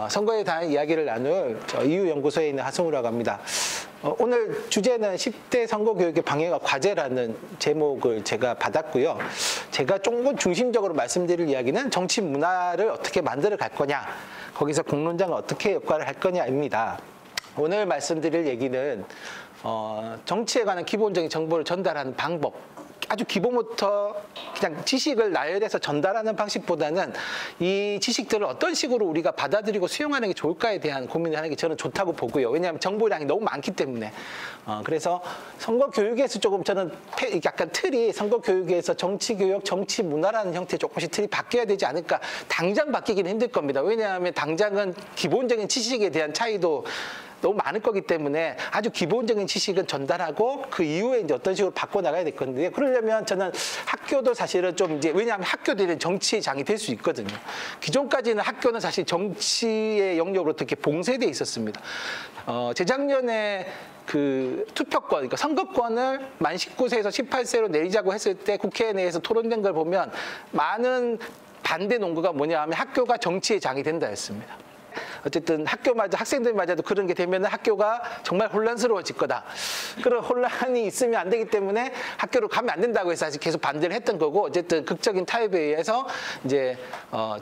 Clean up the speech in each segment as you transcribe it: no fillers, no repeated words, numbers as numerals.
선거에 대한 이야기를 나눌 이유연구소에 있는 하승우라고 합니다. 오늘 주제는 10대 선거교육의 방해와 과제라는 제목을 제가 받았고요. 제가 조금 중심적으로 말씀드릴 이야기는 정치 문화를 어떻게 만들어 갈 거냐, 거기서 공론장은 어떻게 역할을 할 거냐입니다. 오늘 말씀드릴 얘기는 정치에 관한 기본적인 정보를 전달하는 방법, 아주 기본부터 그냥 지식을 나열해서 전달하는 방식보다는 이 지식들을 어떤 식으로 우리가 받아들이고 수용하는 게 좋을까에 대한 고민을 하는 게 저는 좋다고 보고요. 왜냐하면 정보량이 너무 많기 때문에. 그래서 선거교육에서 조금 저는 약간 틀이 선거교육에서 정치교육, 정치문화라는 형태의 조금씩 틀이 바뀌어야 되지 않을까. 당장 바뀌기는 힘들 겁니다. 왜냐하면 당장은 기본적인 지식에 대한 차이도 너무 많을 거기 때문에 아주 기본적인 지식은 전달하고 그 이후에 이제 어떤 식으로 바꿔나가야 될 건데, 그러려면 저는 학교도 사실은 좀 이제, 왜냐하면 학교들은 정치의 장이 될 수 있거든요. 기존까지는 학교는 사실 정치의 영역으로 어떻게 봉쇄돼 있었습니다. 재작년에 그 투표권, 그러니까 선거권을 만 19세에서 18세로 내리자고 했을 때 국회 내에서 토론된 걸 보면 많은 반대 논거가 뭐냐 하면 학교가 정치의 장이 된다 했습니다. 어쨌든 학교마저, 학생들마저도 그런 게 되면 학교가 정말 혼란스러워질 거다. 그런 혼란이 있으면 안 되기 때문에 학교로 가면 안 된다고 해서 사실 계속 반대를 했던 거고, 어쨌든 극적인 타협에 의해서 이제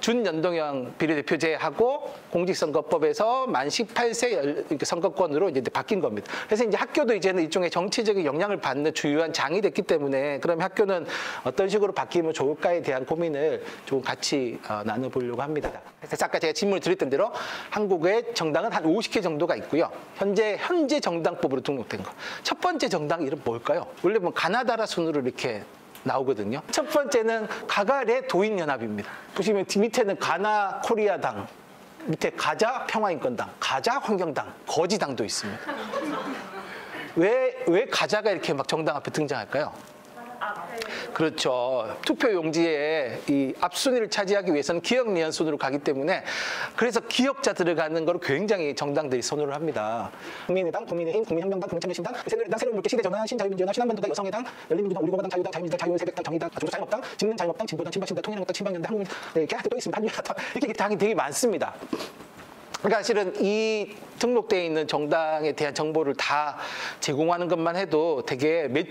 준연동형 비례대표제하고 공직선거법에서 만 18세 선거권으로 이제 바뀐 겁니다. 그래서 이제 학교도 이제는 일종의 정치적인 영향을 받는 주요한 장이 됐기 때문에, 그럼 학교는 어떤 식으로 바뀌면 좋을까에 대한 고민을 좀 같이 나눠보려고 합니다. 그래서 아까 제가 질문을 드렸던 대로 한국의 정당은 한 50개 정도가 있고요. 현재 정당법으로 등록된 거. 첫 번째 정당 이름 뭘까요? 원래 뭐 가나다라 순으로 이렇게 나오거든요. 첫 번째는 가갈의 도인연합입니다. 보시면 밑에는 가나 코리아당, 밑에 가자 평화인권당, 가자 환경당, 거지당도 있습니다. 왜 가자가 이렇게 막 정당 앞에 등장할까요? 그렇죠. 투표 용지에 이 앞순위를 차지하기 위해서는 기억 리언 순으로 가기 때문에, 그래서 기억자 들어가는 걸 굉장히 정당들이 선호를 합니다. 국민의당, 국민의힘, 국민혁명당, 국민참여신당, 새누리당, 새로운 물개, 시대전환, 신자유민주연합, 신한반도당, 여성의당, 열린민주당, 우리공화당, 자유당, 자유민주당, 자유새백당, 정의당, 조선자유업당, 진능자유업당, 진보당, 친박신당, 통일한국당, 친박연대, 한국민, 이렇게 또 있습니다. 이렇게 당이 되게 많습니다. 그러니까 사실은 이 등록되어 있는 정당에 대한 정보를 다 제공하는 것만 해도 되게 몇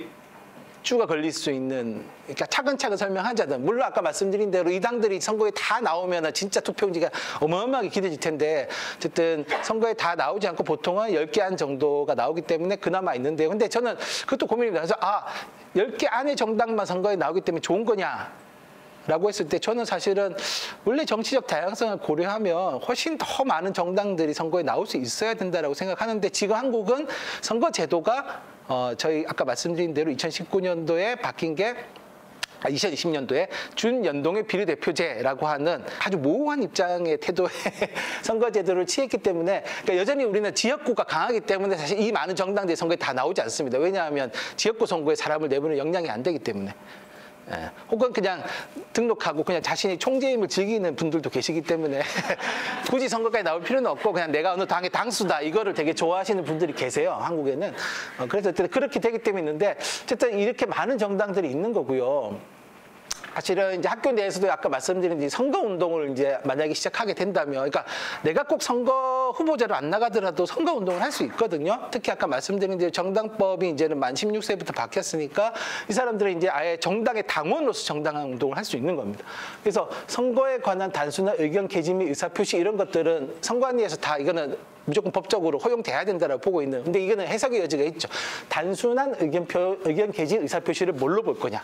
주가 걸릴 수 있는, 그러니까 차근차근 설명하자든, 물론 아까 말씀드린 대로 이 당들이 선거에 다 나오면 진짜 투표용지가 어마어마하게 길어질 텐데, 어쨌든 선거에 다 나오지 않고 보통은 10개 안 정도가 나오기 때문에 그나마 있는데요. 근데 저는 그것도 고민이 나서 10개 안의 정당만 선거에 나오기 때문에 좋은 거냐 라고 했을 때, 저는 사실은 원래 정치적 다양성을 고려하면 훨씬 더 많은 정당들이 선거에 나올 수 있어야 된다고 생각하는데, 지금 한국은 선거 제도가 저희 아까 말씀드린 대로 2019년도에 바뀐 게 2020년도에 준연동형 비례대표제라고 하는 아주 모호한 입장의 태도의 선거제도를 취했기 때문에, 그러니까 여전히 우리는 지역구가 강하기 때문에 사실 이 많은 정당들이 선거에 다 나오지 않습니다. 왜냐하면 지역구 선거에 사람을 내보낼 역량이 안 되기 때문에. 혹은 그냥 등록하고 그냥 자신이 총재임을 즐기는 분들도 계시기 때문에 굳이 선거까지 나올 필요는 없고, 그냥 내가 어느 당의 당수다, 이거를 되게 좋아하시는 분들이 계세요, 한국에는. 그래서 그렇게 되기 때문에 있는데, 어쨌든 이렇게 많은 정당들이 있는 거고요. 사실은 이제 학교 내에서도 아까 말씀드린 선거 운동을 이제 만약에 시작하게 된다면, 그러니까 내가 꼭 선거 후보자로 안 나가더라도 선거 운동을 할 수 있거든요. 특히 아까 말씀드린 대로 정당법이 이제는 만 16세부터 바뀌었으니까 이 사람들은 이제 아예 정당의 당원으로서 정당 운동을 할 수 있는 겁니다. 그래서 선거에 관한 단순한 의견 개진 및 의사표시 이런 것들은 선관위에서 다 이거는 무조건 법적으로 허용돼야 된다라고 보고 있는. 근데 이거는 해석의 여지가 있죠. 단순한 의견 개진 의사표시를 뭘로 볼 거냐?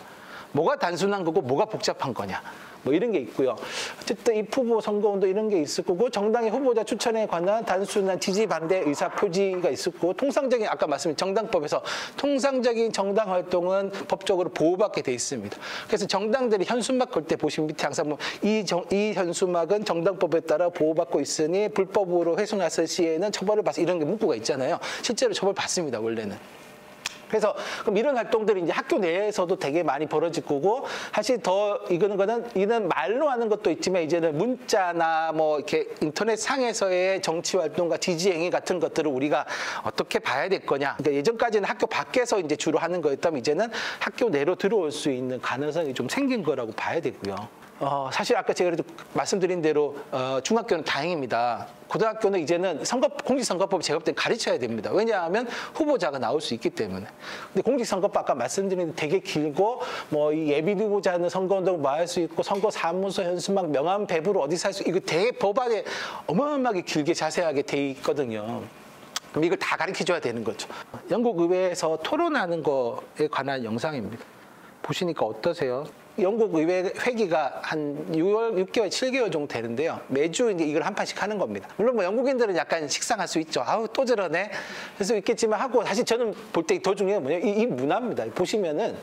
뭐가 단순한 거고 뭐가 복잡한 거냐, 뭐 이런 게 있고요. 어쨌든 이 후보 선거운동 이런 게 있을 거고, 정당의 후보자 추천에 관한 단순한 지지 반대 의사 표지가 있을 거고, 통상적인 아까 말씀드린 정당법에서 통상적인 정당 활동은 법적으로 보호받게 돼 있습니다. 그래서 정당들이 현수막 걸 때 보시면 밑에 항상 뭐 이 현수막은 정당법에 따라 보호받고 있으니 불법으로 훼손했을 시에는 처벌을 받습니다, 이런 게 문구가 있잖아요. 실제로 처벌 받습니다, 원래는. 그래서 그럼 이런 활동들이 이제 학교 내에서도 되게 많이 벌어질 거고, 사실 더 이는 말로 하는 것도 있지만 이제는 문자나 뭐 이렇게 인터넷 상에서의 정치 활동과 지지 행위 같은 것들을 우리가 어떻게 봐야 될 거냐. 그러니까 예전까지는 학교 밖에서 이제 주로 하는 거였다면 이제는 학교 내로 들어올 수 있는 가능성이 좀 생긴 거라고 봐야 되고요. 사실 아까 제가 그래도 말씀드린 대로 중학교는 다행입니다. 고등학교는 이제는 공직선거법 제가 볼 때 가르쳐야 됩니다. 왜냐하면 후보자가 나올 수 있기 때문에. 근데 공직선거법 아까 말씀드린 되게 길고 뭐 이 예비 후보자는 선거운동 뭐 할 수 있고 선거 사무소 현수막 명함 배부로 어디서 할 수 이거 되게 법안에 어마어마하게 길게 자세하게 돼 있거든요. 그럼 이걸 다 가르쳐줘야 되는 거죠. 영국 의회에서 토론하는 거에 관한 영상입니다. 보시니까 어떠세요? 영국 의회 회기가 한 6개월, 7개월 정도 되는데요. 매주 이제 이걸 한 판씩 하는 겁니다. 물론 뭐 영국인들은 약간 식상할 수 있죠. 아우, 또 저러네. 할 수 있겠지만 하고, 사실 저는 볼 때 더 중요한 건 뭐냐면 이 문화입니다. 보시면은,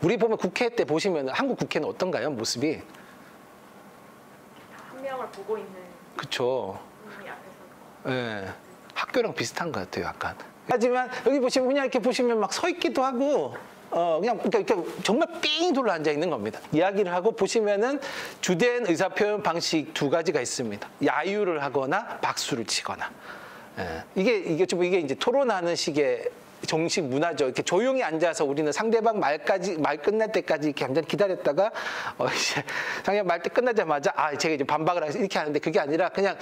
우리 보면 국회 때 보시면은 한국 국회는 어떤가요? 모습이? 한 명을 보고 있는. 그쵸. 분이 앞에서. 예. 학교랑 비슷한 것 같아요, 약간. 하지만 여기 보시면 그냥 이렇게 보시면 막 서 있기도 하고, 그냥 그러니까 정말 삥 둘러 앉아 있는 겁니다. 이야기를 하고 보시면은 주된 의사표현 방식 두 가지가 있습니다. 야유를 하거나 박수를 치거나. 예. 이게 이제 토론하는 식의 정식 문화죠. 이렇게 조용히 앉아서 우리는 상대방 말 끝날 때까지 이렇게 완전 기다렸다가 이제 상대방 말 때 끝나자마자 제가 이제 반박을 해서 이렇게 하는데, 그게 아니라 그냥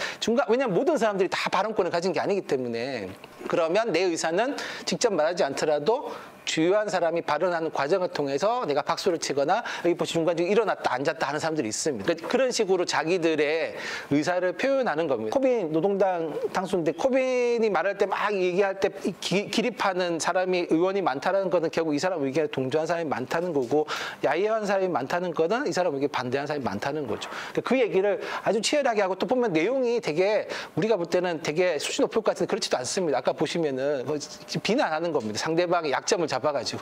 왜냐면 모든 사람들이 다 발언권을 가진 게 아니기 때문에, 그러면 내 의사는 직접 말하지 않더라도 주요한 사람이 발언하는 과정을 통해서 내가 박수를 치거나, 여기 보시 중간중에 일어났다 앉았다 하는 사람들이 있습니다. 그러니까 그런 식으로 자기들의 의사를 표현하는 겁니다. 코빈 노동당 당수인데, 코빈이 말할 때 막 얘기할 때 기립하는 사람이 의원이 많다는 거는 결국 이 사람 의견에 동조한 사람이 많다는 거고, 야유한 사람이 많다는 거는 이 사람 의견에 반대한 사람이 많다는 거죠. 그러니까 그 얘기를 아주 치열하게 하고, 또 보면 내용이 되게 우리가 볼 때는 되게 수준 높을 것 같은데 그렇지도 않습니다. 아까 보시면은 비난하는 겁니다. 상대방의 약점을 잡아가지고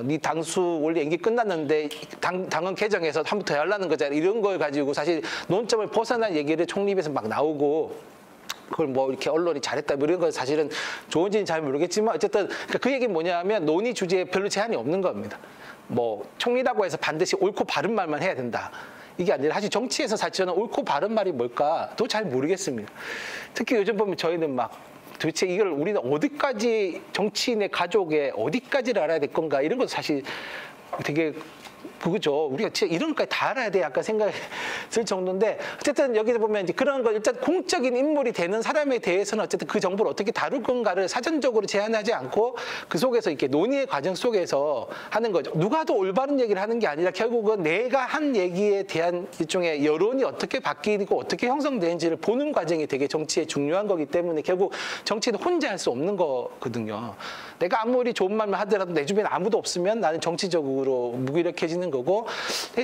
네 당수 원래 임기 끝났는데 당헌 개정해서 한 번 더 하려는 거잖아. 이런 걸 가지고 사실 논점을 벗어난 얘기를 총립에서 막 나오고, 그걸 뭐 이렇게 언론이 잘했다 뭐 이런 건 사실은 좋은지는 잘 모르겠지만, 어쨌든 그러니까 그 얘기는 뭐냐면 논의 주제에 별로 제한이 없는 겁니다. 뭐 총리라고 해서 반드시 옳고 바른 말만 해야 된다, 이게 아니라, 사실 정치에서 사실 저는 옳고 바른 말이 뭘까도 잘 모르겠습니다. 특히 요즘 보면 저희는 막 도대체 이걸 우리는 어디까지, 정치인의 가족의 어디까지를 알아야 될 건가, 이런 것도 사실 되게 그거죠. 우리가 진짜 이런 것까지 다 알아야 돼 약간 생각이 들 정도인데, 어쨌든 여기서 보면 이제 그런 거, 일단 공적인 인물이 되는 사람에 대해서는 어쨌든 그 정보를 어떻게 다룰 건가를 사전적으로 제한하지 않고 그 속에서 이렇게 논의의 과정 속에서 하는 거죠. 누가 더 올바른 얘기를 하는 게 아니라 결국은 내가 한 얘기에 대한 일종의 여론이 어떻게 바뀌고 어떻게 형성되는지를 보는 과정이 되게 정치에 중요한 거기 때문에, 결국 정치는 혼자 할 수 없는 거거든요. 내가 아무리 좋은 말만 하더라도 내 주변에 아무도 없으면 나는 정치적으로 무기력해지는 거고,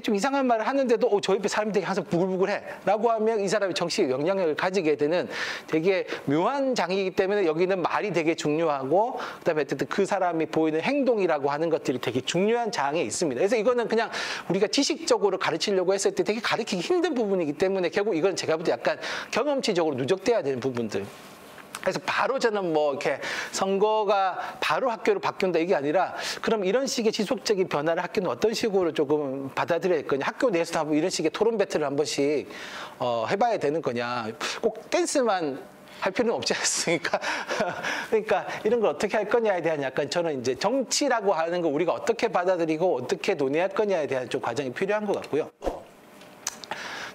좀 이상한 말을 하는데도 저 옆에 사람들이 항상 부글부글해 라고 하면 이 사람이 정치에 영향력을 가지게 되는 되게 묘한 장이기 때문에, 여기는 말이 되게 중요하고, 그다음에 어쨌든 그 사람이 보이는 행동이라고 하는 것들이 되게 중요한 장에 있습니다. 그래서 이거는 그냥 우리가 지식적으로 가르치려고 했을 때 되게 가르치기 힘든 부분이기 때문에, 결국 이건 제가 볼 때 약간 경험치적으로 누적돼야 되는 부분들. 그래서 바로 저는 뭐 이렇게 선거가 바로 학교로 바뀐다 이게 아니라, 그럼 이런 식의 지속적인 변화를 학교는 어떤 식으로 조금 받아들여야 할 거냐, 학교 내에서도 한번 이런 식의 토론 배틀을 한 번씩 해봐야 되는 거냐, 꼭 댄스만 할 필요는 없지 않습니까? 그러니까 이런 걸 어떻게 할 거냐에 대한, 약간 저는 이제 정치라고 하는 거 우리가 어떻게 받아들이고 어떻게 논의할 거냐에 대한 좀 과정이 필요한 것 같고요.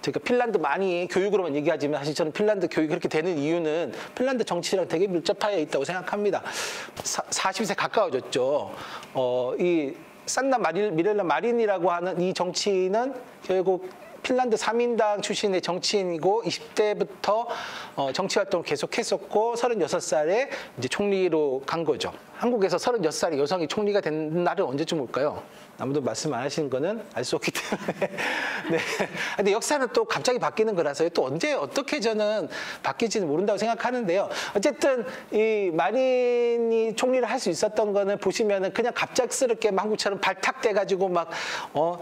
저희가 핀란드 많이 교육으로만 얘기하지만, 사실 저는 핀란드 교육이 그렇게 되는 이유는 핀란드 정치랑 되게 밀접하여 있다고 생각합니다. 40세 가까워졌죠. 이 산나 미렐라 마린이라고 하는 이 정치인은 결국 핀란드 3인당 출신의 정치인이고, 20대부터 정치 활동을 계속했었고 36살에 이제 총리로 간 거죠. 한국에서 36살의 여성이 총리가 된 날은 언제쯤 올까요? 아무도 말씀 안 하시는 거는 알 수 없기 때문에. 네. 근데 역사는 또 갑자기 바뀌는 거라서요. 또 언제 어떻게 저는 바뀔지는 모른다고 생각하는데요. 어쨌든 이 마린이 총리를 할 수 있었던 거는 보시면은 그냥 갑작스럽게 한국처럼 발탁돼가지고 막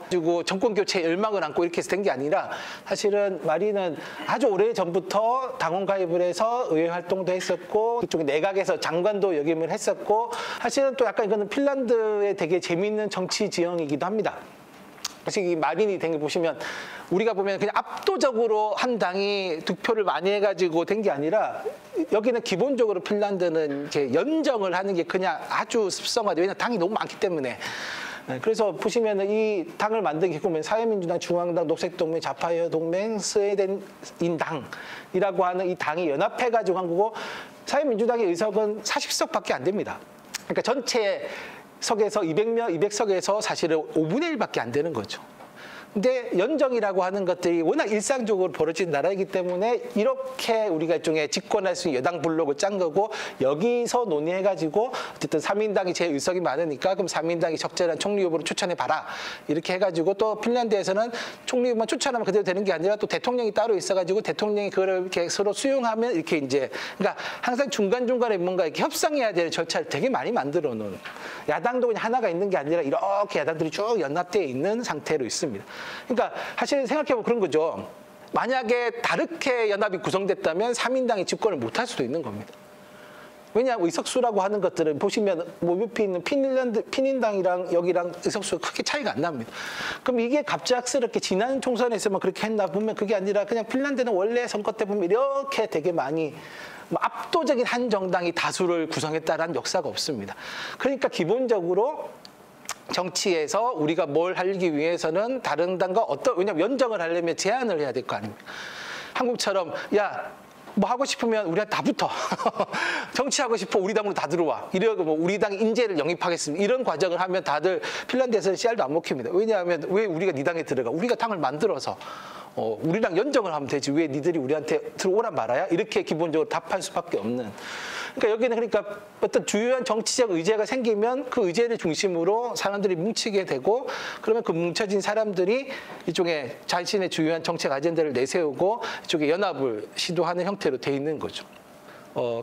그리고 정권 교체 열망을 안고 이렇게 해서 된 게 아니라, 사실은 마린은 아주 오래 전부터 당원 가입을 해서 의회 활동도 했었고, 그쪽 내각에서 장관도 역임을 했었고, 사실은 또 약간 이거는 핀란드의 되게 재미있는 정치 지형이기도 합니다. 그래서 이 마린이 된 게 보시면, 우리가 보면 그냥 압도적으로 한 당이 득표를 많이 해가지고 된 게 아니라, 여기는 기본적으로 핀란드는 이렇게 연정을 하는 게 그냥 아주 습성화돼. 왜냐하면 당이 너무 많기 때문에. 그래서 보시면은 이 당을 만든 게 보면 사회민주당, 중앙당, 녹색동맹, 좌파여동맹, 스웨덴인당이라고 하는 이 당이 연합해가지고 한 거고 사회민주당의 의석은 40석밖에 안 됩니다. 그러니까 전체 석에서 200석에서 사실은 5분의 1밖에 안 되는 거죠. 근데 연정이라고 하는 것들이 워낙 일상적으로 벌어진 나라이기 때문에 이렇게 우리가 일종의 집권할 수 있는 여당 블록을 짠 거고 여기서 논의해가지고 어쨌든 3인당이 제일 의석이 많으니까 그럼 3인당이 적절한 총리 후보를 추천해봐라. 이렇게 해가지고 또 핀란드에서는 총리 후보만 추천하면 그대로 되는 게 아니라 또 대통령이 따로 있어가지고 대통령이 그거를 이렇게 서로 수용하면 이렇게 이제 그러니까 항상 중간중간에 뭔가 이렇게 협상해야 될 절차를 되게 많이 만들어 놓은 야당도 그냥 하나가 있는 게 아니라 이렇게 야당들이 쭉 연합되어 있는 상태로 있습니다. 그러니까 사실 생각해보면 그런 거죠. 만약에 다르게 연합이 구성됐다면 3인당이 집권을 못할 수도 있는 겁니다. 왜냐하면 의석수라고 하는 것들은 보시면 뭐 옆에 있는 핀인당이랑 여기랑 의석수가 크게 차이가 안 납니다. 그럼 이게 갑작스럽게 지난 총선에서만 그렇게 했나 보면 그게 아니라 그냥 핀란드는 원래 선거 때 보면 이렇게 되게 많이 압도적인 한 정당이 다수를 구성했다라는 역사가 없습니다. 그러니까 기본적으로 정치에서 우리가 뭘 하기 위해서는 다른 당과 왜냐면 연정을 하려면 제안을 해야 될 거 아닙니까? 한국처럼 야, 뭐 하고 싶으면 우리한테 다 붙어. 정치하고 싶어 우리 당으로 다 들어와. 이러고 뭐 우리 당 인재를 영입하겠습니다. 이런 과정을 하면 다들 핀란드에서는 씨알도 안 먹힙니다. 왜냐하면 왜 우리가 네 당에 들어가? 우리가 당을 만들어서 우리랑 연정을 하면 되지. 왜 니들이 우리한테 들어오란 말아야? 이렇게 기본적으로 답할 수밖에 없는. 그러니까 여기는 그러니까 어떤 주요한 정치적 의제가 생기면 그 의제를 중심으로 사람들이 뭉치게 되고 그러면 그 뭉쳐진 사람들이 이쪽에 자신의 주요한 정책 아젠다를 내세우고 이쪽에 연합을 시도하는 형태로 돼 있는 거죠.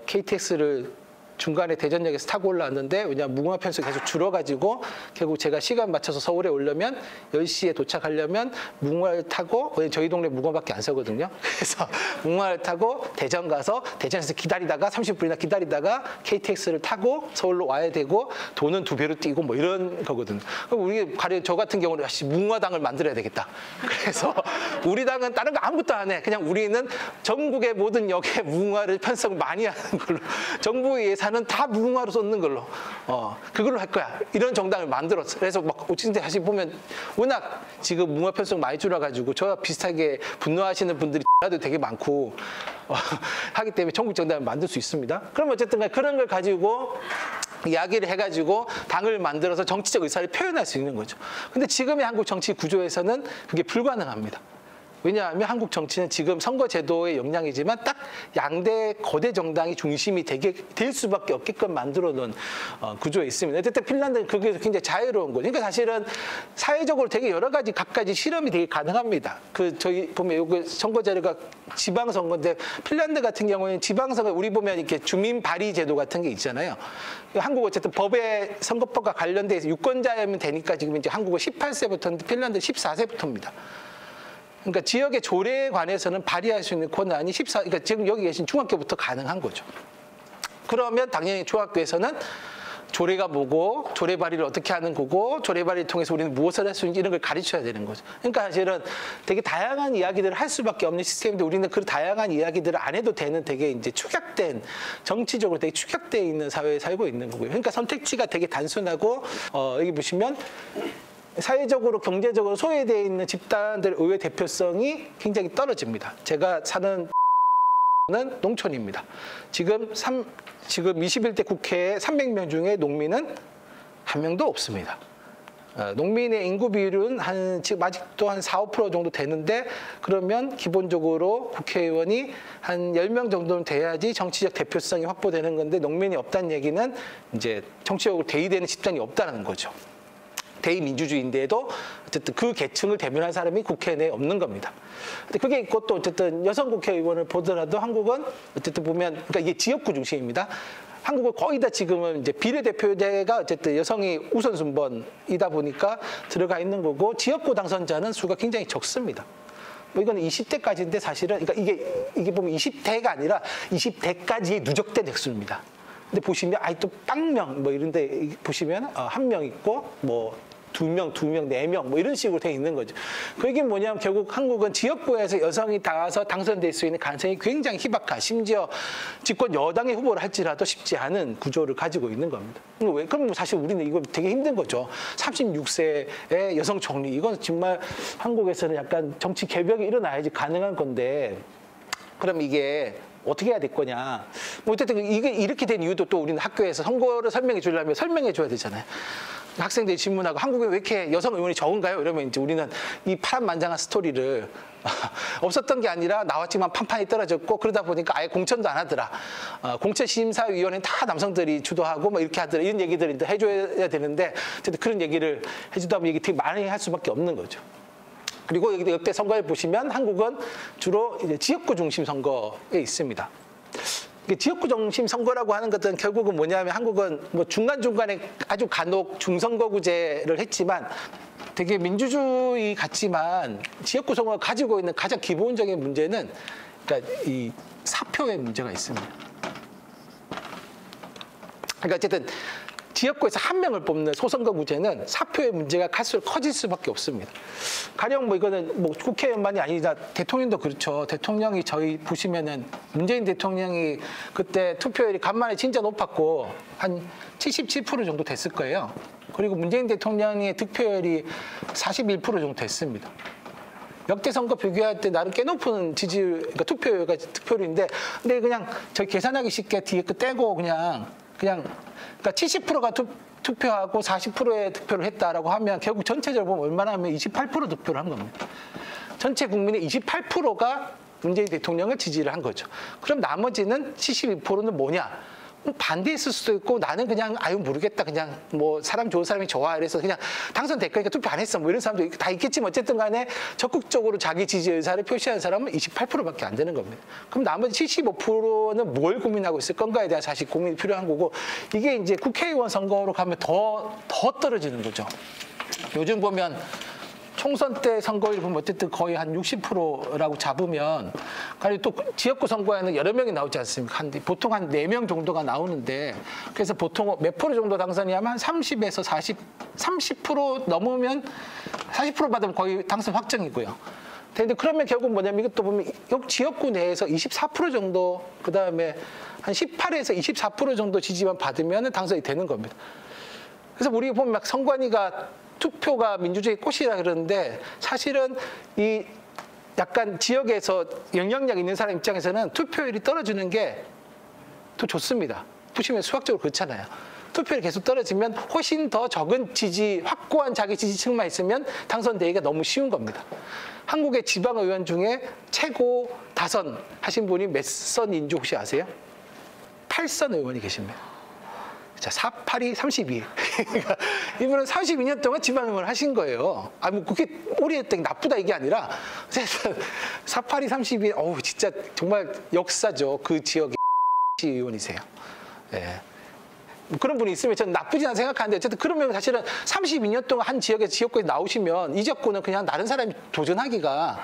KTX를 중간에 대전역에서 타고 올라왔는데 왜냐하면 무궁화 편수가 계속 줄어가지고 결국 제가 시간 맞춰서 서울에 오려면 10시에 도착하려면 무궁화를 타고 저희 동네 무궁화밖에 안 서거든요. 그래서 무궁화를 타고 대전 가서 대전에서 기다리다가 30분이나 기다리다가 KTX를 타고 서울로 와야 되고 돈은 2배로 뛰고 뭐 이런 거거든요. 그럼 저 같은 경우는 무궁화당을 만들어야 되겠다. 그래서 우리 당은 다른 거 아무것도 안 해. 그냥 우리는 전국의 모든 역에 무궁화를 편성을 많이 하는 걸로 정부 예산은 다 무궁화로 쏟는 걸로 그걸로 할 거야. 이런 정당을 만들었어. 그래서 막 어쨌든 다시 보면 워낙 지금 무궁화 편성 많이 줄어가지고 저와 비슷하게 분노하시는 분들이 도 되게 많고 하기 때문에 전국 정당을 만들 수 있습니다. 그럼 어쨌든 그런 걸 가지고 이야기를 해가지고 당을 만들어서 정치적 의사를 표현할 수 있는 거죠. 근데 지금의 한국 정치 구조에서는 그게 불가능합니다. 왜냐하면 한국 정치는 지금 선거제도의 역량이지만 딱 양대 거대 정당이 중심이 될 수밖에 없게끔 만들어 놓은 구조에 있습니다. 어쨌든 핀란드는 그게 굉장히 자유로운 거죠. 그러니까 사실은 사회적으로 되게 여러 가지 각가지 실험이 되게 가능합니다. 저희 보면 여기 선거제도가 지방선거인데 핀란드 같은 경우에는 지방선거 우리 보면 이렇게 주민 발의 제도 같은 게 있잖아요. 한국 어쨌든 법에 선거법과 관련돼서 유권자면 되니까 지금 이제 한국은 18세부터인데 핀란드는 14세부터입니다. 그러니까 지역의 조례에 관해서는 발의할 수 있는 권한이 그러니까 지금 여기 계신 중학교부터 가능한 거죠. 그러면 당연히 중학교에서는 조례가 뭐고 조례 발의를 어떻게 하는 거고 조례 발의를 통해서 우리는 무엇을 할 수 있는지 이런 걸 가르쳐야 되는 거죠. 그러니까 사실은 되게 다양한 이야기들을 할 수밖에 없는 시스템인데 우리는 그 다양한 이야기들을 안 해도 되는 되게 이제 축약된 정치적으로 되게 축약되어 있는 사회에 살고 있는 거고요. 그러니까 선택지가 되게 단순하고 여기 보시면 사회적으로 경제적으로 소외되어 있는 집단들의 의회 대표성이 굉장히 떨어집니다. 제가 사는 는 농촌입니다. 지금 21대 국회에 300명 중에 농민은 한 명도 없습니다. 농민의 인구 비율은 지금 아직도 한 4, 5% 정도 되는데 그러면 기본적으로 국회의원이 한 10명 정도는 돼야지 정치적 대표성이 확보되는 건데 농민이 없다는 얘기는 이제 정치적으로 대의되는 집단이 없다는 거죠. 대의민주주의인데도 어쨌든 그 계층을 대변할 사람이 국회 내에 없는 겁니다. 근데 그게 있고 또 어쨌든 여성 국회의원을 보더라도 한국은 어쨌든 보면 그러니까 이게 지역구 중심입니다. 한국은 거의 다 지금은 이제 비례대표제가 어쨌든 여성이 우선 순번이다 보니까 들어가 있는 거고 지역구 당선자는 수가 굉장히 적습니다. 뭐 이건 20대까지인데 사실은 그러니까 이게 보면 20대가 아니라 20대까지의 누적된 액수입니다. 근데 보시면 또 빵명 뭐 이런데 보시면 한 명 있고 뭐 2명, 2명, 4명 뭐 이런 식으로 돼 있는 거죠. 그게 뭐냐면 결국 한국은 지역구에서 여성이 나와서 당선될 수 있는 가능성이 굉장히 희박한, 심지어 집권 여당의 후보를 할지라도 쉽지 않은 구조를 가지고 있는 겁니다. 왜? 그럼 사실 우리는 이거 되게 힘든 거죠. 36세의 여성 총리, 이건 정말 한국에서는 약간 정치 개벽이 일어나야지 가능한 건데, 그럼 이게 어떻게 해야 될 거냐. 뭐 어쨌든 이게 이렇게 된 이유도 또 우리는 학교에서 선거를 설명해 주려면 설명해 줘야 되잖아요. 학생들이 질문하고 한국에 왜 이렇게 여성 의원이 적은가요? 이러면 이제 우리는 이 파란만장한 스토리를 없었던 게 아니라 나왔지만 판판이 떨어졌고 그러다 보니까 아예 공천도 안 하더라. 공천심사위원회는 다 남성들이 주도하고 뭐 이렇게 하더라. 이런 얘기들을 해줘야 되는데 어쨌든 그런 얘기를 해주다 보면 얘기 되게 많이 할 수밖에 없는 거죠. 그리고 여기 역대 선거에 보시면 한국은 주로 이제 지역구 중심 선거에 있습니다. 지역구 중심 선거라고 하는 것은 결국은 뭐냐면 한국은 뭐 중간중간에 아주 간혹 중선거구제를 했지만 되게 민주주의 같지만 지역구 선거가 가지고 있는 가장 기본적인 문제는 그러니까 이 사표의 문제가 있습니다. 그러니까 어쨌든 지역구에서 한 명을 뽑는 소선거구제는 사표의 문제가 갈수록 커질 수밖에 없습니다. 가령 뭐 이거는 뭐 국회의원만이 아니라 대통령도 그렇죠. 대통령이 저희 보시면은 문재인 대통령이 그때 투표율이 간만에 진짜 높았고 한 77% 정도 됐을 거예요. 그리고 문재인 대통령의 득표율이 41% 정도 됐습니다. 역대 선거 비교할 때 나름 꽤 높은 그러니까 투표율인데, 근데 그냥 저희 계산하기 쉽게 뒤에 그 떼고 그냥 그러니까 70%가 투표하고 40%의 득표를 했다라고 하면 결국 전체적으로 보면 얼마나 하면 28% 득표를 한 겁니다. 전체 국민의 28%가 문재인 대통령을 지지를 한 거죠. 그럼 나머지는 72%는 뭐냐? 반대했을 수도 있고 나는 그냥 아유 모르겠다, 그냥 뭐 사람 좋은 사람이 좋아 이래서 그냥 당선될 거니까 투표 안 했어 뭐 이런 사람도 다 있겠지만 어쨌든 간에 적극적으로 자기 지지 의사를 표시하는 사람은 28%밖에 안 되는 겁니다. 그럼 나머지 75%는 뭘 고민하고 있을 건가에 대한 사실 고민이 필요한 거고, 이게 이제 국회의원 선거로 가면 더 떨어지는 거죠. 요즘 보면 총선 때 선거율 보면 어쨌든 거의 한 60%라고 잡으면, 그리고 또 지역구 선거에는 여러 명이 나오지 않습니까? 보통 한 4명 정도가 나오는데, 그래서 보통 몇 프로 정도 당선이 하면 한 30에서 30% 넘으면 40% 받으면 거의 당선 확정이고요. 근데 그러면 결국 뭐냐면 이것도 보면 지역구 내에서 24% 정도, 그 다음에 한 18에서 24% 정도 지지만 받으면 당선이 되는 겁니다. 그래서 우리 보면 막 선관위가 투표가 민주주의 꽃이라 그러는데 사실은 이 약간 지역에서 영향력 있는 사람 입장에서는 투표율이 떨어지는 게 더 좋습니다. 보시면 수학적으로 그렇잖아요. 투표율이 계속 떨어지면 훨씬 더 적은 지지, 확고한 자기 지지층만 있으면 당선되기가 너무 쉬운 겁니다. 한국의 지방의원 중에 최고 다선 하신 분이 몇 선인지 혹시 아세요? 8선 의원이 계십니다. 자, 4, 8이 32. 그러니까 이분은 32년 동안 지방의원을 하신 거예요. 아, 뭐 그게 오래 했던 게 나쁘다 이게 아니라, 4, 8이 32. 어우, 진짜 정말 역사죠. 그 지역의 의원이세요. 예. 그런 분이 있으면 저는 나쁘지 않아 생각하는데, 어쨌든 그러면 사실은 32년 동안 한 지역에서 지역구에 나오시면 이 지역구는 그냥 다른 사람이 도전하기가,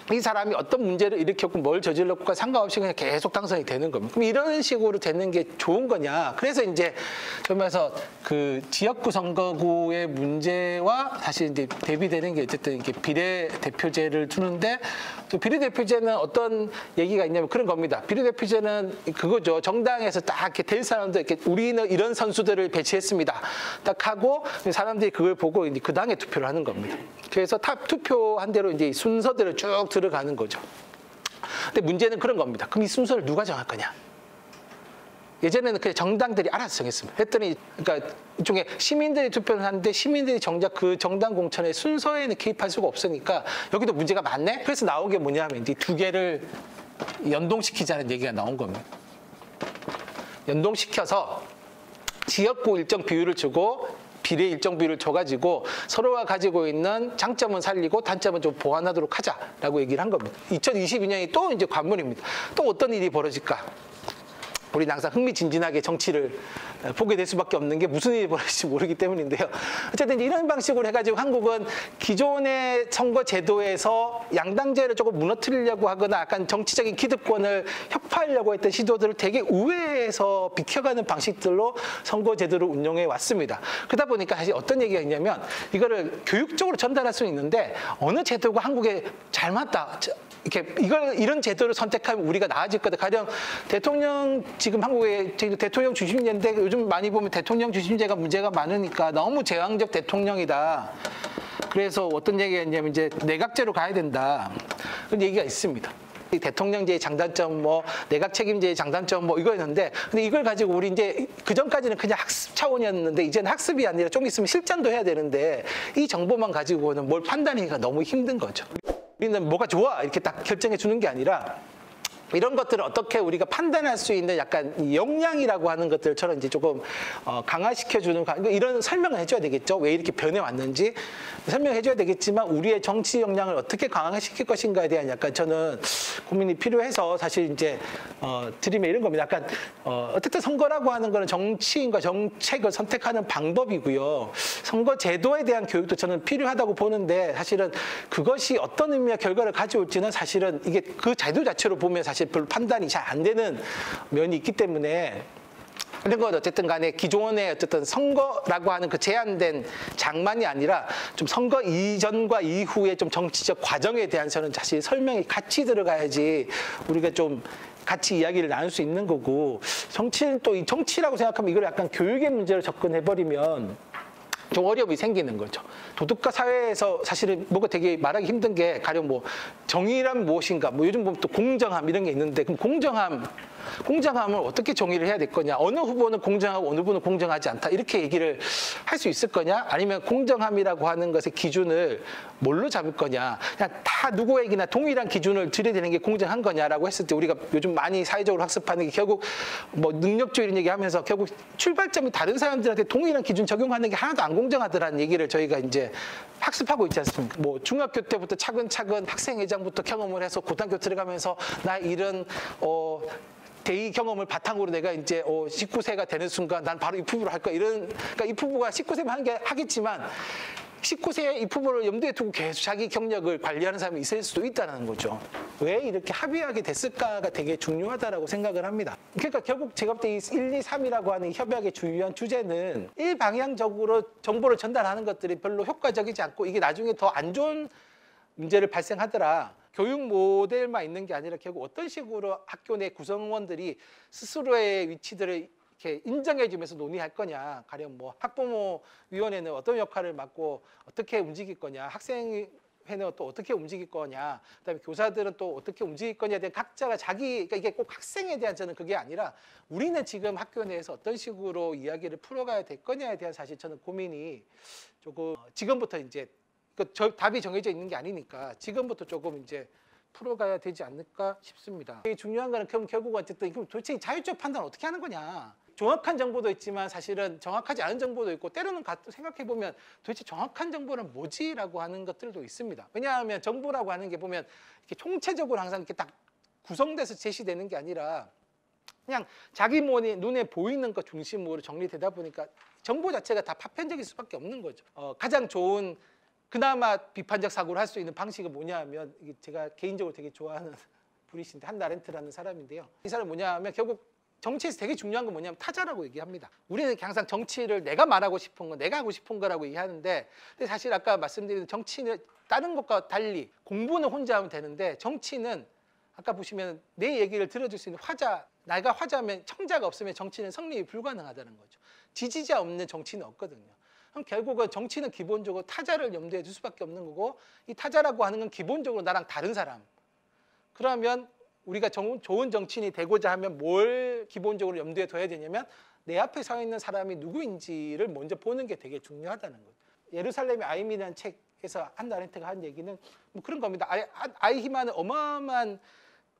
이 사람이 어떤 문제를 일으켰고 뭘 저질렀고 상관없이 그냥 계속 당선이 되는 겁니다. 그럼 이런 식으로 되는 게 좋은 거냐? 그래서 이제 그러면서 그 지역구 선거구의 문제와 사실 이제 대비되는 게 어쨌든 이렇게 비례대표제를 두는데, 또 비례대표제는 어떤 얘기가 있냐면 그런 겁니다. 비례대표제는 그거죠. 정당에서 딱 이렇게 될 사람들, 이렇게 우리는 이런 선수들을 배치했습니다. 딱 하고 사람들이 그걸 보고 이제 그 당에 투표를 하는 겁니다. 그래서 투표한 대로 이제 순서대로 쭉 들어가는 거죠. 근데 문제는 그런 겁니다. 그럼 이 순서를 누가 정할 거냐? 예전에는 그냥 정당들이 알아서 정했습니다. 했더니 그러니까 일종의 시민들이 투표를 하는데 시민들이 정작 그 정당 공천의 순서에는 개입할 수가 없으니까 여기도 문제가 많네? 그래서 나온 게 뭐냐면 이 두 개를 연동시키자는 얘기가 나온 겁니다. 연동시켜서 지역구 일정 비율을 주고 비례 일정 비율을 줘가지고 서로가 가지고 있는 장점은 살리고 단점은 좀 보완하도록 하자라고 얘기를 한 겁니다. 2022년이 또 이제 관문입니다. 또 어떤 일이 벌어질까? 우리는 항상 흥미진진하게 정치를 보게 될 수밖에 없는 게 무슨 일이 벌어질지 모르기 때문인데요. 어쨌든 이런 방식으로 해가지고 한국은 기존의 선거 제도에서 양당제를 조금 무너뜨리려고 하거나 약간 정치적인 기득권을 혁파하려고 했던 시도들을 되게 우회해서 비켜가는 방식들로 선거 제도를 운영해 왔습니다. 그러다 보니까 사실 어떤 얘기가 있냐면 이거를 교육적으로 전달할 수는 있는데 어느 제도가 한국에 잘 맞다. 이렇게 이런 제도를 선택하면 우리가 나아질 거다. 가령 대통령 지금 한국의 대통령 중심제인데 요즘 많이 보면 대통령 중심제가 문제가 많으니까 너무 제왕적 대통령이다. 그래서 어떤 얘기가 있냐면 이제 내각제로 가야 된다. 그런 얘기가 있습니다. 대통령제의 장단점, 뭐 내각 책임제의 장단점, 뭐 이거였는데, 근데 이걸 가지고 우리 이제 그 전까지는 그냥 학습 차원이었는데 이제는 학습이 아니라 좀 있으면 실전도 해야 되는데 이 정보만 가지고는 뭘 판단하기가 너무 힘든 거죠. 우리는 뭐가 좋아 이렇게 딱 결정해 주는 게 아니라 이런 것들을 어떻게 우리가 판단할 수 있는 약간 역량이라고 하는 것들처럼 이제 조금 강화시켜주는 이런 설명을 해줘야 되겠죠. 왜 이렇게 변해왔는지 설명해줘야 되겠지만 우리의 정치 역량을 어떻게 강화시킬 것인가에 대한 약간 저는 고민이 필요해서 사실 이제 드림에 이런 겁니다. 약간 어쨌든 선거라고 하는 거는 정치인과 정책을 선택하는 방법이고요. 선거 제도에 대한 교육도 저는 필요하다고 보는데 사실은 그것이 어떤 의미와 결과를 가져올지는 사실은 이게 그 제도 자체로 보면 사실 별로 판단이 잘 안 되는 면이 있기 때문에 이런 건 어쨌든 간에 기존의 어쨌든 선거라고 하는 그 제한된 장만이 아니라 좀 선거 이전과 이후의 좀 정치적 과정에 대한 저는 사실 설명이 같이 들어가야지 우리가 좀 같이 이야기를 나눌 수 있는 거고 정치는 또 이 정치라고 생각하면 이걸 약간 교육의 문제로 접근해버리면 좀 어려움이 생기는 거죠. 도덕과 사회에서 사실은 뭐가 되게 말하기 힘든 게 가령 뭐 정의란 무엇인가, 뭐 요즘 보면 또 공정함 이런 게 있는데 그럼 공정함을 어떻게 정의를 해야 될 거냐? 어느 후보는 공정하고 어느 후보는 공정하지 않다 이렇게 얘기를 할 수 있을 거냐? 아니면 공정함이라고 하는 것의 기준을 뭘로 잡을 거냐? 그냥 다 누구에게나 동일한 기준을 들여대는 게 공정한 거냐라고 했을 때 우리가 요즘 많이 사회적으로 학습하는 게 결국 뭐 능력주의 이런 얘기하면서 결국 출발점이 다른 사람들한테 동일한 기준 적용하는 게 하나도 안 공정하더라는 얘기를 저희가 이제 학습하고 있지 않습니까? 뭐 중학교 때부터 차근차근 학생회장부터 경험을 해서 고등학교 들어가면서 나 이런 대의 경험을 바탕으로 내가 이제 19세가 되는 순간 난 바로 입후보를 할 거야. 그러니까 입후보가 19세만 하겠지만 19세에 입후보를 염두에 두고 계속 자기 경력을 관리하는 사람이 있을 수도 있다는 거죠. 왜 이렇게 합의하게 됐을까가 되게 중요하다고 생각을 합니다. 그러니까 결국 제가 볼 때 이 1, 2, 3이라고 하는 협약의 중요한 주제는 일방향적으로 정보를 전달하는 것들이 별로 효과적이지 않고 이게 나중에 더 안 좋은 문제를 발생하더라. 교육 모델만 있는 게 아니라 결국 어떤 식으로 학교 내 구성원들이 스스로의 위치들을 이렇게 인정해주면서 논의할 거냐. 가령 뭐 학부모위원회는 어떤 역할을 맡고 어떻게 움직일 거냐. 학생회는 또 어떻게 움직일 거냐. 그다음에 교사들은 또 어떻게 움직일 거냐에 대한 각자가 그러니까 이게 꼭 학생에 대한 저는 그게 아니라 우리는 지금 학교 내에서 어떤 식으로 이야기를 풀어가야 될 거냐에 대한 사실 저는 고민이 조금 지금부터 이제 답이 정해져 있는 게 아니니까 지금부터 조금 이제 풀어가야 되지 않을까 싶습니다. 중요한 거는 결국 어쨌든 도대체 이 자율적 판단 어떻게 하는 거냐. 정확한 정보도 있지만 사실은 정확하지 않은 정보도 있고 때로는 생각해보면 도대체 정확한 정보는 뭐지라고 하는 것들도 있습니다. 왜냐하면 정보라고 하는 게 보면 이렇게 총체적으로 항상 이렇게 딱 구성돼서 제시되는 게 아니라 그냥 자기 눈에 보이는 것 중심으로 정리되다 보니까 정보 자체가 다 파편적일 수밖에 없는 거죠. 가장 좋은 그나마 비판적 사고를 할 수 있는 방식은 뭐냐 하면 이게 제가 개인적으로 되게 좋아하는 분이신데 한나 아렌트라는 사람인데요. 이 사람은 뭐냐 하면 결국 정치에서 되게 중요한 건 뭐냐면 타자라고 얘기합니다. 우리는 항상 정치를 내가 말하고 싶은 거, 내가 하고 싶은 거라고 얘기하는데 근데 사실 아까 말씀드린 정치는 다른 것과 달리 공부는 혼자 하면 되는데 정치는 아까 보시면 내 얘기를 들어줄 수 있는 내가 화자면 청자가 없으면 정치는 성립이 불가능하다는 거죠. 지지자 없는 정치는 없거든요. 그럼 결국은 정치는 기본적으로 타자를 염두에 둘 수밖에 없는 거고 이 타자라고 하는 건 기본적으로 나랑 다른 사람. 그러면 우리가 좋은 정치인이 되고자 하면 뭘 기본적으로 염두에 둬야 되냐면 내 앞에 서 있는 사람이 누구인지를 먼저 보는 게 되게 중요하다는 거예요. 예루살렘의 아임이라는 책에서 한나 아렌트가 한 얘기는 뭐 그런 겁니다. 아이히만은 어마어마한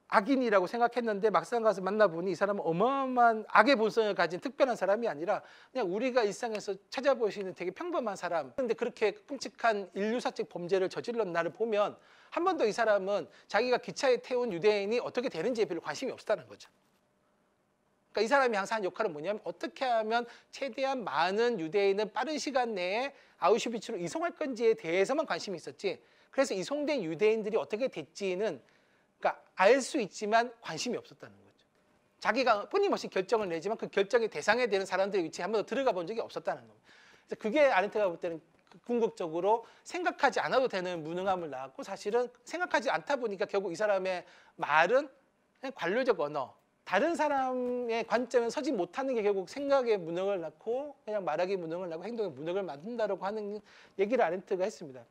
악인이라고 생각했는데 막상 가서 만나보니 이 사람은 어마어마한 악의 본성을 가진 특별한 사람이 아니라 그냥 우리가 일상에서 찾아볼 수 있는 되게 평범한 사람. 그런데 그렇게 끔찍한 인류사적 범죄를 저질렀 나를 보면 한 번도 이 사람은 자기가 기차에 태운 유대인이 어떻게 되는지에 별로 관심이 없었다는 거죠. 그러니까 이 사람이 항상 한 역할은 뭐냐면 어떻게 하면 최대한 많은 유대인을 빠른 시간 내에 아우슈비츠로 이송할 건지에 대해서만 관심이 있었지. 그래서 이송된 유대인들이 어떻게 됐지는 그러니까 알 수 있지만 관심이 없었다는 거죠. 자기가 끊임없이 결정을 내지만 그 결정의 대상에 되는 사람들의 위치에 한 번도 들어가 본 적이 없었다는 겁니다. 그래서 그게 아렌트가 볼 때는 궁극적으로 생각하지 않아도 되는 무능함을 낳았고 사실은 생각하지 않다 보니까 결국 이 사람의 말은 그냥 관료적 언어, 다른 사람의 관점에 서지 못하는 게 결국 생각의 무능을 낳고 그냥 말하기 무능을 낳고 행동의 무능을 만든다라고 하는 얘기를 아렌트가 했습니다.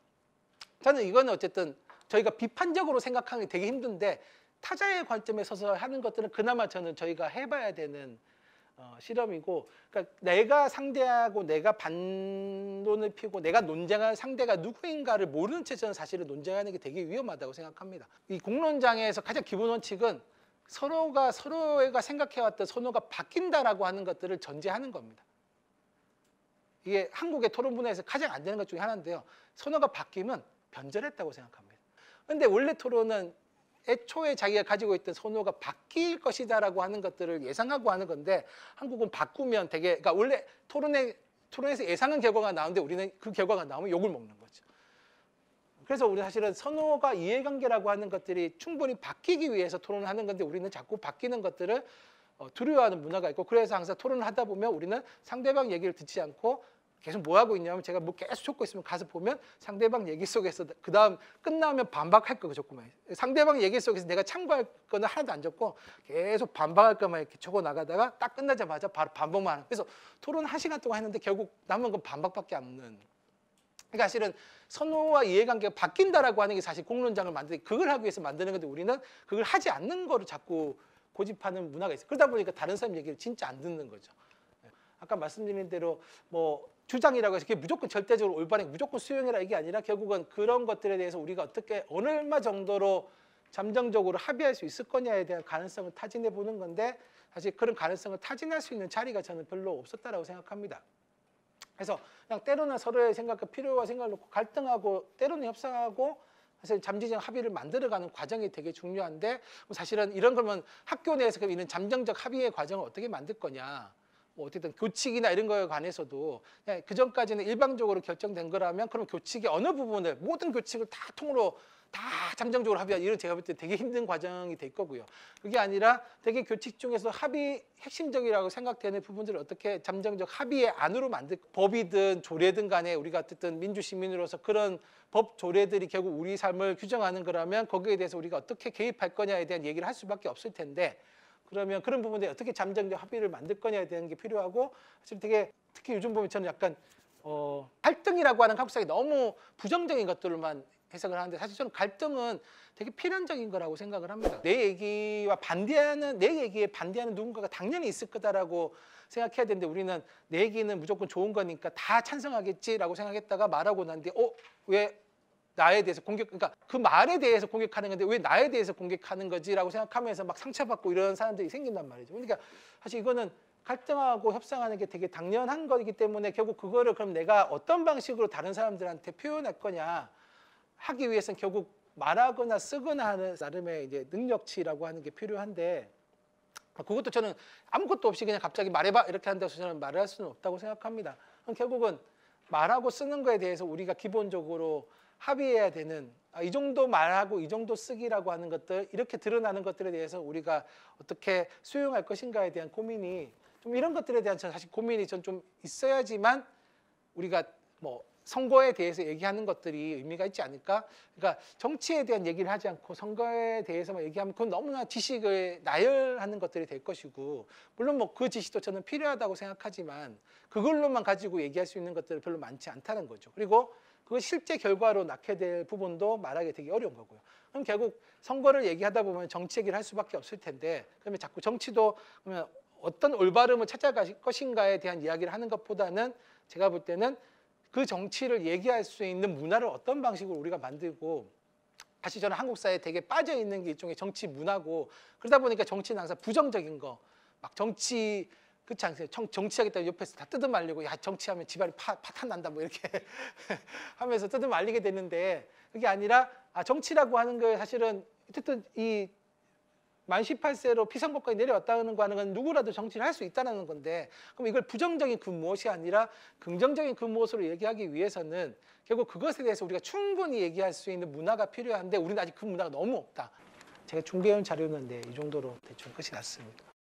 저는 이거는 어쨌든 저희가 비판적으로 생각하는 게 되게 힘든데 타자의 관점에 서서 하는 것들은 그나마 저는 저희가 해봐야 되는 실험이고, 그러니까 내가 상대하고 내가 반론을 피우고 내가 논쟁할 상대가 누구인가를 모르는 채 저는 사실은 논쟁하는 게 되게 위험하다고 생각합니다. 이 공론장에서 가장 기본 원칙은 서로가 생각해왔던 선호가 바뀐다라고 하는 것들을 전제하는 겁니다. 이게 한국의 토론 문화에서 가장 안 되는 것 중에 하나인데요. 선호가 바뀌면 변절했다고 생각합니다. 그런데 원래 토론은 애초에 자기가 가지고 있던 선호가 바뀔 것이다라고 하는 것들을 예상하고 하는 건데 한국은 바꾸면 되게 그러니까 원래 토론에서 예상한 결과가 나오는데 우리는 그 결과가 나오면 욕을 먹는 거죠. 그래서 우리 사실은 선호가 이해관계라고 하는 것들이 충분히 바뀌기 위해서 토론을 하는 건데 우리는 자꾸 바뀌는 것들을 두려워하는 문화가 있고 그래서 항상 토론을 하다 보면 우리는 상대방 얘기를 듣지 않고 계속 뭐 하고 있냐면 제가 뭐 계속 적고 있으면 가서 보면 상대방 얘기 속에서 그 다음 끝나면 반박할 거고 적고만 상대방 얘기 속에서 내가 참고할 거는 하나도 안 적고 계속 반박할 것만 이렇게 적어 나가다가 딱 끝나자마자 바로 반박만 하는. 그래서 토론 1시간 동안 했는데 결국 남은 건 반박밖에 없는. 그러니까 사실은 선호와 이해관계가 바뀐다라고 하는 게 사실 공론장을 만드는 그걸 하기 위해서 만드는 건데 우리는 그걸 하지 않는 거를 자꾸 고집하는 문화가 있어요. 그러다 보니까 다른 사람 얘기를 진짜 안 듣는 거죠. 아까 말씀드린 대로 뭐 주장이라고 해서 그게 무조건 절대적으로 올바른 무조건 수용해라 이게 아니라 결국은 그런 것들에 대해서 우리가 어떻게 얼마 정도로 잠정적으로 합의할 수 있을 거냐에 대한 가능성을 타진해 보는 건데 사실 그런 가능성을 타진할 수 있는 자리가 저는 별로 없었다라고 생각합니다. 그래서 그냥 때로는 서로의 생각과 필요와 생각을 놓고 갈등하고 때로는 협상하고 사실 잠재적 합의를 만들어가는 과정이 되게 중요한데 사실은 이런 거면 학교 내에서 이런 잠정적 합의의 과정을 어떻게 만들 거냐 뭐 어쨌든 교칙이나 이런 거에 관해서도 그 전까지는 일방적으로 결정된 거라면 그럼 교칙의 어느 부분을 모든 교칙을 다 통으로 다 잠정적으로 합의하는 이런 제가 볼 때 되게 힘든 과정이 될 거고요. 그게 아니라 되게 교칙 중에서 합의 핵심적이라고 생각되는 부분들을 어떻게 잠정적 합의의 안으로 만들 법이든 조례든 간에 우리가 어쨌든 민주시민으로서 그런 법 조례들이 결국 우리 삶을 규정하는 거라면 거기에 대해서 우리가 어떻게 개입할 거냐에 대한 얘기를 할 수밖에 없을 텐데 그러면 그런 부분에 어떻게 잠정적 합의를 만들 거냐에 대한 게 필요하고 사실 되게 특히 요즘 보면 저는 약간 갈등이라고 하는 한국 사회에 너무 부정적인 것들만 해석을 하는데 사실 저는 갈등은 되게 필연적인 거라고 생각을 합니다. 내 얘기에 반대하는 누군가가 당연히 있을 거다라고 생각해야 되는데 우리는 내 얘기는 무조건 좋은 거니까 다 찬성하겠지라고 생각했다가 말하고 난 뒤에 왜 나에 대해서 그러니까 그 말에 대해서 공격하는 건데 왜 나에 대해서 공격하는 거지라고 생각하면서 막 상처받고 이런 사람들이 생긴단 말이죠. 그러니까 사실 이거는 갈등하고 협상하는 게 되게 당연한 거기 때문에 결국 그거를 그럼 내가 어떤 방식으로 다른 사람들한테 표현할 거냐 하기 위해서는 결국 말하거나 쓰거나 하는 나름의 이제 능력치라고 하는 게 필요한데 그것도 저는 아무것도 없이 그냥 갑자기 말해봐 이렇게 한다고 저는 말을 할 수는 없다고 생각합니다. 그럼 결국은 말하고 쓰는 거에 대해서 우리가 기본적으로 합의해야 되는 이 정도 말하고 이 정도 쓰기라고 하는 것들 이렇게 드러나는 것들에 대해서 우리가 어떻게 수용할 것인가에 대한 고민이 좀 이런 것들에 대한 사실 고민이 전 좀 있어야지만 우리가 뭐 선거에 대해서 얘기하는 것들이 의미가 있지 않을까? 그러니까 정치에 대한 얘기를 하지 않고 선거에 대해서만 얘기하면 그건 너무나 지식을 나열하는 것들이 될 것이고 물론 뭐 그 지식도 저는 필요하다고 생각하지만 그걸로만 가지고 얘기할 수 있는 것들은 별로 많지 않다는 거죠. 그리고 그 실제 결과로 낳게 될 부분도 말하기 되게 어려운 거고요. 그럼 결국 선거를 얘기하다 보면 정치 얘기를 할 수밖에 없을 텐데 그러면 자꾸 정치도 그러면 어떤 올바름을 찾아갈 것인가에 대한 이야기를 하는 것보다는 제가 볼 때는 그 정치를 얘기할 수 있는 문화를 어떤 방식으로 우리가 만들고 사실 저는 한국 사회에 되게 빠져 있는 게 일종의 정치 문화고 그러다 보니까 정치는 항상 부정적인 거 막 정치 그렇지 않으세요? 정치하겠다고 옆에서 다 뜯어말리고 야 정치하면 집안이 파탄 난다 뭐 이렇게 하면서 뜯어말리게 되는데 그게 아니라 정치라고 하는 거 사실은 어쨌든 이 만 18세로 피선거까지 내려왔다는 건 누구라도 정치를 할 수 있다는 건데, 그럼 이걸 부정적인 그 무엇이 아니라 긍정적인 그 무엇으로 얘기하기 위해서는 결국 그것에 대해서 우리가 충분히 얘기할 수 있는 문화가 필요한데 우리는 아직 그 문화가 너무 없다. 제가 준비해온 자료였는데 이 정도로 대충 끝이 났습니다.